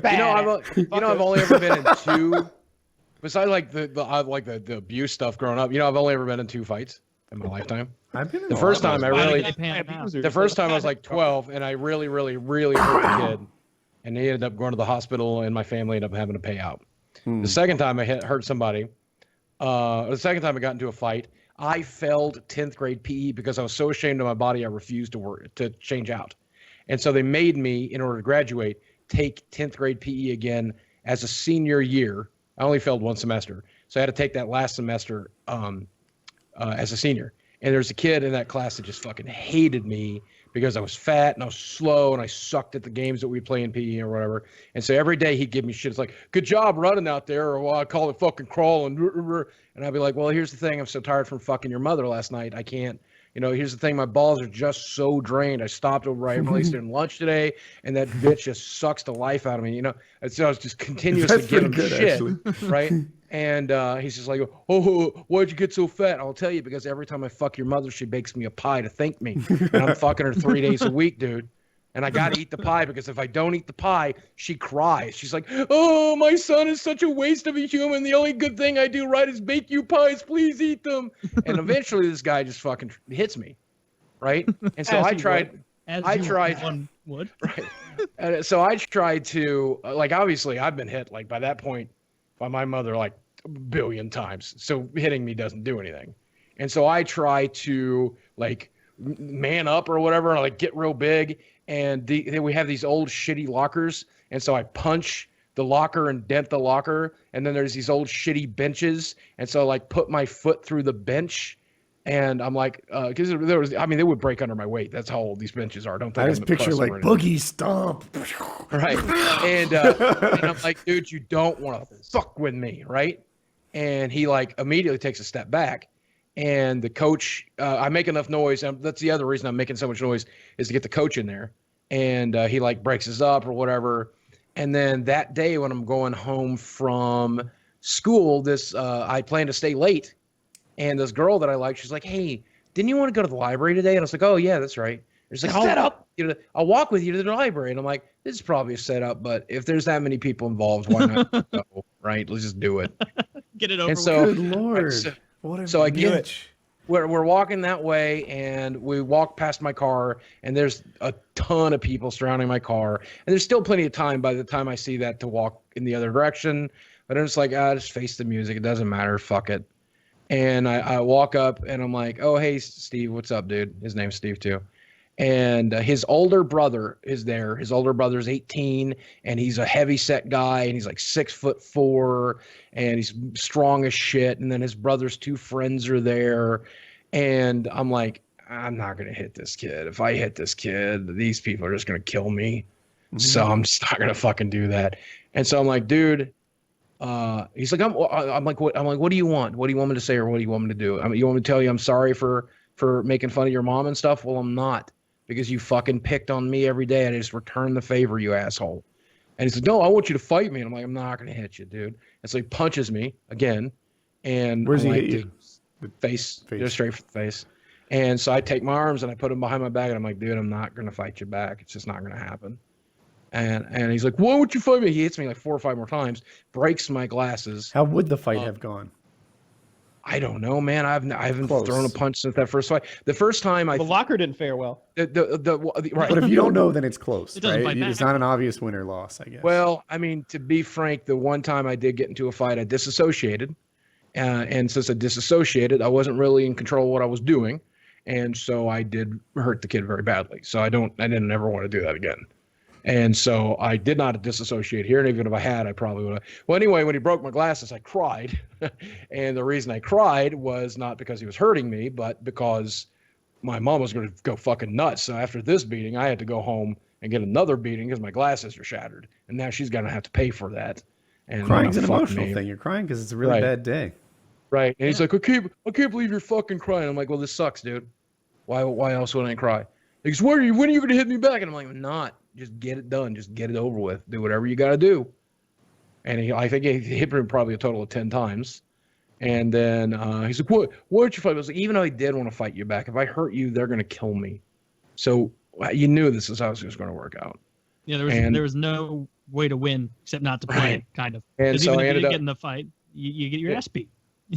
I've only ever been in two. Besides, like the abuse stuff growing up, I've only ever been in two fights in my lifetime. I've been in the first time I was like 12, and I really, really, really hurt the kid, and he ended up going to the hospital, and my family ended up having to pay out. The second time I hurt somebody, the second time I got into a fight, I failed 10th grade PE because I was so ashamed of my body I refused to change out, and so they made me, in order to graduate, take 10th grade PE again as a senior year. I only failed one semester, so I had to take that last semester as a senior. And there's a kid in that class that just fucking hated me because I was fat and I was slow and I sucked at the games that we play in PE or whatever. And so every day he'd give me shit. It's like, good job running out there, or well, I call it fucking crawling. And I'd be like, well, here's the thing. I'm so tired from fucking your mother last night. I can't. Here's the thing. My balls are just so drained. I stopped over. I released in lunch today, and that bitch just sucks the life out of me. So I was just continuously giving him shit, right? And he's just like, oh, why'd you get so fat? I'll tell you, because every time I fuck your mother, she bakes me a pie to thank me. And I'm fucking her 3 days a week, dude. And I got to eat the pie, because if I don't eat the pie, she cries. She's like, oh, my son is such a waste of a human. The only good thing I do right is bake you pies. Please eat them. And eventually this guy just fucking hits me, right? And so I tried. One would. Right. And so I tried to, obviously I've been hit, by that point, by my mother, a billion times. So hitting me doesn't do anything. And so I try to, man up or whatever, and get real big. And we have these old shitty lockers, and so I punch the locker and dent the locker, and then there's these old shitty benches, and so I put my foot through the bench, and I'm like, because they would break under my weight. That's how old these benches are. Don't think I just picture Boogie Stomp, right? And I'm like, dude, you don't want to fuck with me, right? And he immediately takes a step back. And the coach, I make enough noise, and that's the other reason I'm making so much noise, is to get the coach in there. And he breaks us up or whatever. And then that day when I'm going home from school, I plan to stay late. And this girl that I like, she's like, hey, didn't you want to go to the library today? And I was like, oh, yeah, that's right. She's like, set up. I'll walk with you to the library. And I'm like, this is probably a setup, but if there's that many people involved, why not go, right? Let's just do it. Get it over with. Good Lord. So I get, we're walking that way, and we walk past my car, and there's a ton of people surrounding my car, and there's still plenty of time by the time I see that to walk in the other direction. But I'm just like, just face the music. It doesn't matter. Fuck it. And I walk up, and I'm like, oh, hey, Steve, what's up, dude? His name's Steve too. And his older brother is there. His older brother's 18, and he's a heavy set guy, and he's 6'4", and he's strong as shit. And then his brother's two friends are there, and I'm like, I'm not gonna hit this kid. If I hit this kid, these people are just gonna kill me. Mm-hmm. So I'm just not gonna fucking do that. And so I'm like, dude. He's like, I'm like, what do you want? What do you want me to say, or what do you want me to do? You want me to tell you I'm sorry for making fun of your mom and stuff? Well, I'm not. Because you fucking picked on me every day, and I just returned the favor, you asshole. And he's like, no, I want you to fight me. And I'm like, I'm not going to hit you, dude. And so he punches me again. And where's he hit you? The face. Just straight for the face. And so I take my arms and I put them behind my back, and I'm like, dude, I'm not going to fight you back. It's just not going to happen. And he's like, why would you fight me? He hits me 4 or 5 more times, breaks my glasses. How would the fight have gone? I don't know, man. I haven't thrown a punch since that first fight. The first time the locker didn't fare well. Right. But if you don't know, then it's close, right? It's not an obvious win or loss, I guess. Well, I mean, to be frank, the one time I did get into a fight, I disassociated. And since I disassociated, I wasn't really in control of what I was doing. And so I did hurt the kid very badly. So I didn't ever want to do that again. And so I did not disassociate here. And even if I had, I probably would have. Well, anyway, when he broke my glasses, I cried. And the reason I cried was not because he was hurting me, but because my mom was going to go fucking nuts. So after this beating, I had to go home and get another beating because my glasses are shattered. And now she's going to have to pay for that. And crying's an emotional thing. You're crying because it's a really bad day. Right. And he's like, I can't believe you're fucking crying. I'm like, well, this sucks, dude. Why else would I cry? He goes, when are you going to hit me back? And I'm like, I'm not. Just get it done. Just get it over with. Do whatever you got to do. And I think he hit me probably a total of 10 times. And then he's like, why don't you fight? I was like, even though I did want to fight you back, if I hurt you, they're going to kill me. So you knew this is how it was going to work out. Yeah, there was no way to win except not to play, kind of. And so even I if you ended didn't up get in the fight, you get your ass beat.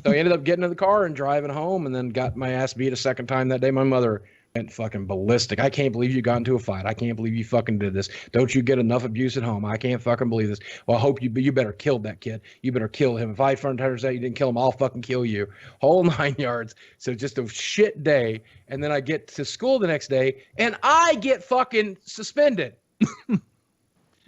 So I ended up getting in the car and driving home, and then got my ass beat a second time that day. My mother went fucking ballistic. I can't believe you got into a fight. I can't believe you fucking did this. Don't you get enough abuse at home? I can't fucking believe this. Well, I hope you better kill that kid. You better kill him. If I front tires that you didn't kill him, I'll fucking kill you. Whole 9 yards. So just a shit day. And then I get to school the next day, and I get fucking suspended.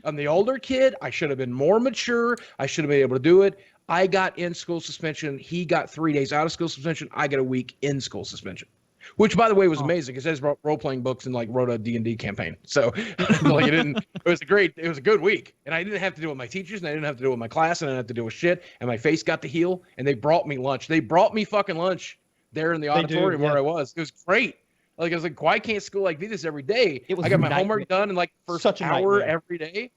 I'm the older kid. I should have been more mature. I should have been able to do it. I got in school suspension. He got 3 days out of school suspension. I got a week in school suspension, which, by the way, was amazing because I just wrote role-playing books and like wrote a D&D campaign. So like it was a good week. And I didn't have to deal with my teachers, and I didn't have to deal with my class, and I didn't have to deal with shit. And my face got to heal, and they brought me lunch. They brought me fucking lunch there in the auditorium where I was. It was great. Like I was like, why can't school like do this every day? I got my homework done in like the first hour every day.